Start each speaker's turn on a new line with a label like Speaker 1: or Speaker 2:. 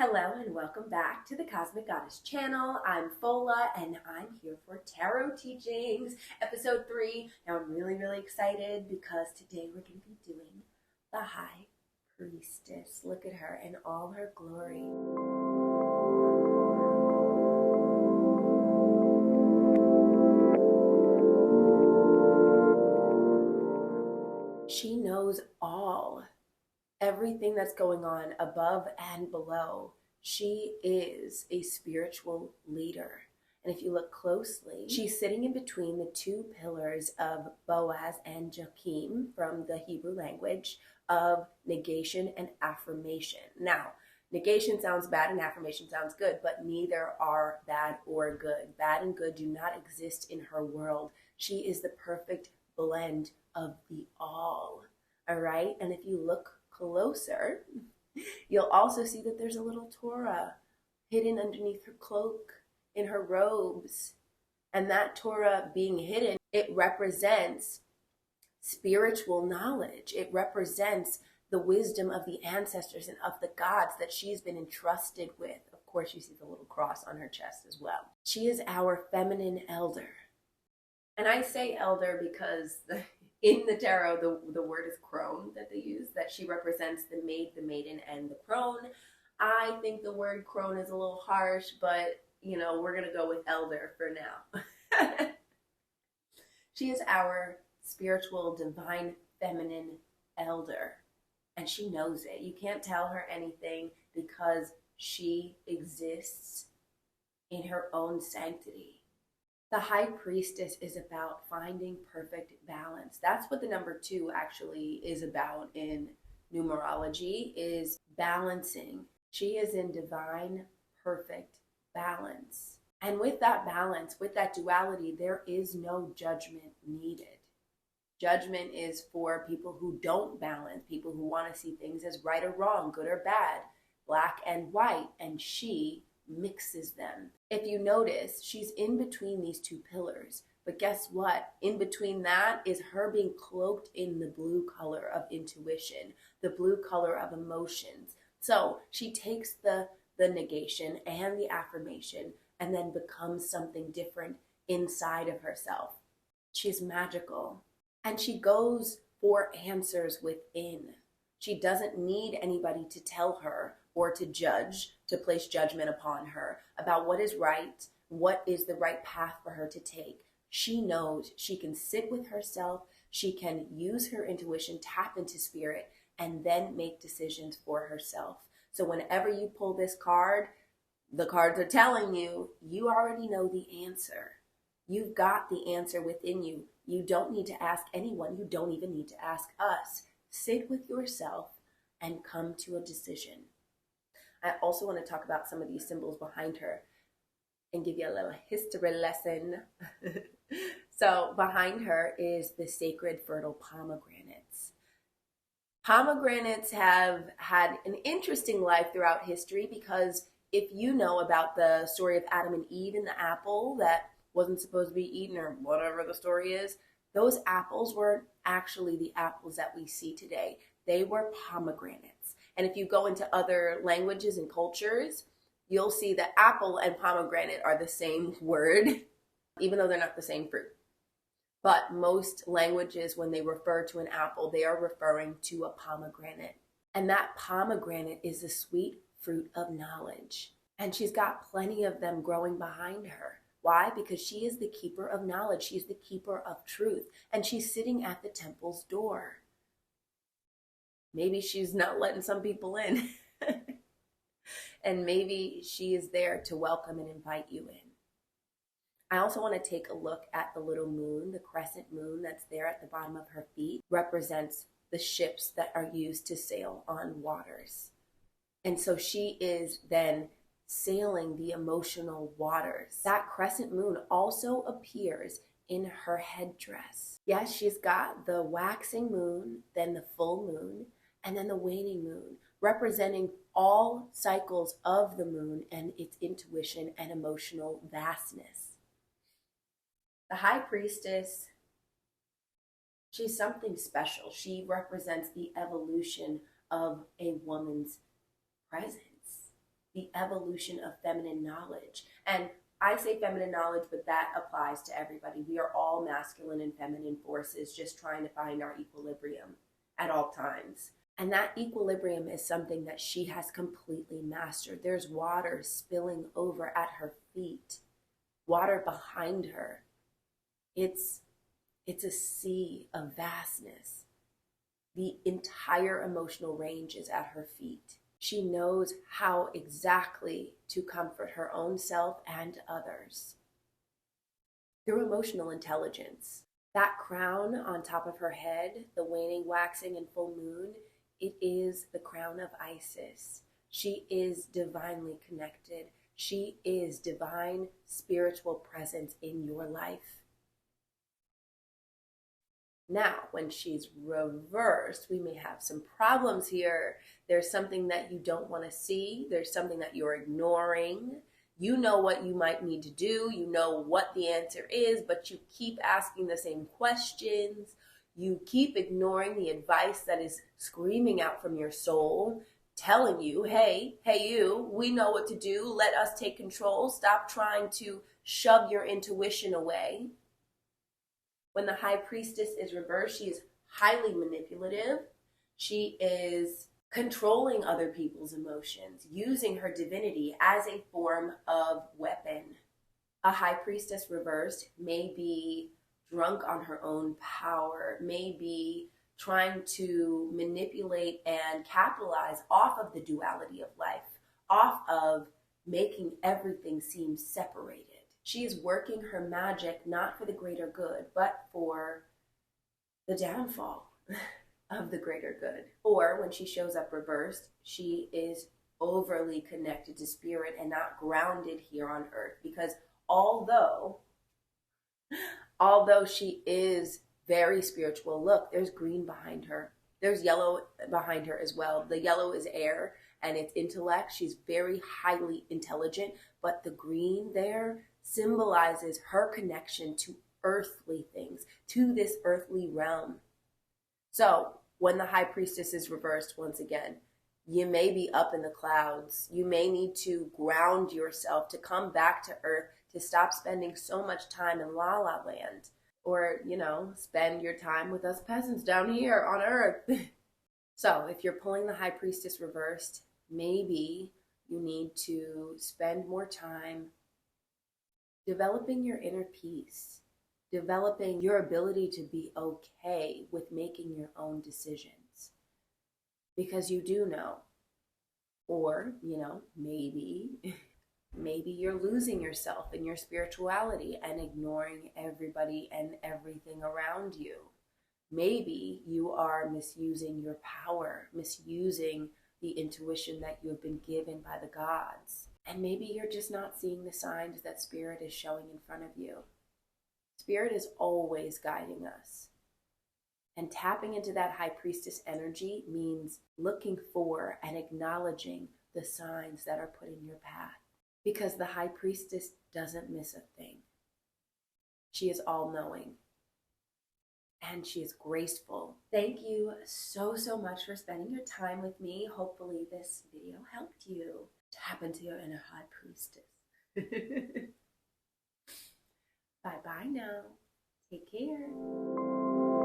Speaker 1: Hello and welcome back to the Cosmic Goddess channel. I'm Fola and I'm here for Tarot Teachings, episode 3. Now I'm really excited because today we're going to be doing the High Priestess. Look at her in all her glory. She knows everything that's going on above and below. She is a spiritual leader. And if you look closely, she's sitting in between the two pillars of Boaz and Joachim from the Hebrew language of negation and affirmation. Now, negation sounds bad and affirmation sounds good, but neither are bad or good. Bad and good do not exist in her world. She is the perfect blend of the all. All right? And if you look closer, you'll also see that there's a little Torah hidden underneath her cloak, in her robes. And that Torah being hidden, it represents spiritual knowledge. It represents the wisdom of the ancestors and of the gods that she's been entrusted with. Of course, you see the little cross on her chest as well. She is our feminine elder. And I say elder because in the tarot, the word is crone that they use, that she represents the maid, the maiden, and the crone. I think the word crone is a little harsh, but, we're going to go with elder for now. She is our spiritual, divine, feminine elder, and she knows it. You can't tell her anything because she exists in her own sanctity. The High Priestess is about finding perfect balance. That's what the number 2 actually is about in numerology, is balancing. She is in divine, perfect balance. And with that balance, with that duality, there is no judgment needed. Judgment is for people who don't balance, people who want to see things as right or wrong, good or bad, black and white, and she mixes them. If you notice, she's in between these two pillars, but guess what? In between that is her being cloaked in the blue color of intuition, the blue color of emotions. So she takes the negation and the affirmation and then becomes something different inside of herself. She's magical and she goes for answers within. She doesn't need anybody to tell her or to judge, to place judgment upon her about what is right, what is the right path for her to take. She knows she can sit with herself, she can use her intuition, tap into spirit, and then make decisions for herself. So whenever you pull this card, the cards are telling you, you already know the answer. You've got the answer within you. You don't need to ask anyone. You don't even need to ask us. Sit with yourself and come to a decision. I also want to talk about some of these symbols behind her and give you a little history lesson. So behind her is the sacred fertile pomegranates. Pomegranates have had an interesting life throughout history because if you know about the story of Adam and Eve and the apple that wasn't supposed to be eaten or whatever the story is, those apples weren't actually the apples that we see today. They were pomegranates. And if you go into other languages and cultures, you'll see that apple and pomegranate are the same word, even though they're not the same fruit. But most languages, when they refer to an apple, they are referring to a pomegranate. And that pomegranate is the sweet fruit of knowledge. And she's got plenty of them growing behind her. Why? Because she is the keeper of knowledge. She's the keeper of truth. And she's sitting at the temple's door. Maybe she's not letting some people in. And maybe she is there to welcome and invite you in. I also want to take a look at the little moon, the crescent moon that's there at the bottom of her feet, represents the ships that are used to sail on waters. And so she is then sailing the emotional waters. That crescent moon also appears in her headdress. Yes, she's got the waxing moon, then the full moon, and then the waning moon, representing all cycles of the moon and its intuition and emotional vastness. The High Priestess, she's something special. She represents the evolution of a woman's presence. the evolution of feminine knowledge. And I say feminine knowledge, but that applies to everybody. We are all masculine and feminine forces just trying to find our equilibrium at all times. And that equilibrium is something that she has completely mastered. There's water spilling over at her feet, water behind her. It's a sea of vastness. The entire emotional range is at her feet. She knows how exactly to comfort her own self and others through emotional intelligence. That crown on top of her head, the waning, waxing, and full moon, it is the crown of Isis. She is divinely connected. She is divine spiritual presence in your life. Now, when she's reversed, we may have some problems here. There's something that you don't want to see. There's something that you're ignoring. You know what you might need to do. You know what the answer is, but you keep asking the same questions. You keep ignoring the advice that is screaming out from your soul, telling you, hey, you, we know what to do. Let us take control. Stop trying to shove your intuition away. When the High Priestess is reversed, she is highly manipulative. She is controlling other people's emotions, using her divinity as a form of weapon. A High Priestess reversed may be drunk on her own power, may be trying to manipulate and capitalize off of the duality of life, off of making everything seem separated. She is working her magic not for the greater good, but for the downfall of the greater good. Or when she shows up reversed, she is overly connected to spirit and not grounded here on earth. Because although she is very spiritual, look, there's green behind her. There's yellow behind her as well. The yellow is air and it's intellect. She's very highly intelligent, but the green there symbolizes her connection to earthly things, to this earthly realm. So when the High Priestess is reversed, once again, you may be up in the clouds. You may need to ground yourself, to come back to earth, to stop spending so much time in La La Land, or, spend your time with us peasants down here on earth. So if you're pulling the High Priestess reversed, maybe you need to spend more time developing your inner peace, developing your ability to be okay with making your own decisions. Because you do know, or, maybe you're losing yourself in your spirituality and ignoring everybody and everything around you. Maybe you are misusing your power, misusing the intuition that you have been given by the gods. And maybe you're just not seeing the signs that Spirit is showing in front of you. Spirit is always guiding us. And tapping into that High Priestess energy means looking for and acknowledging the signs that are put in your path. Because the High Priestess doesn't miss a thing. She is all-knowing. And she is graceful. Thank you so much for spending your time with me. Hopefully this video helped you tap into your inner High Priestess. Bye-bye now. Take care.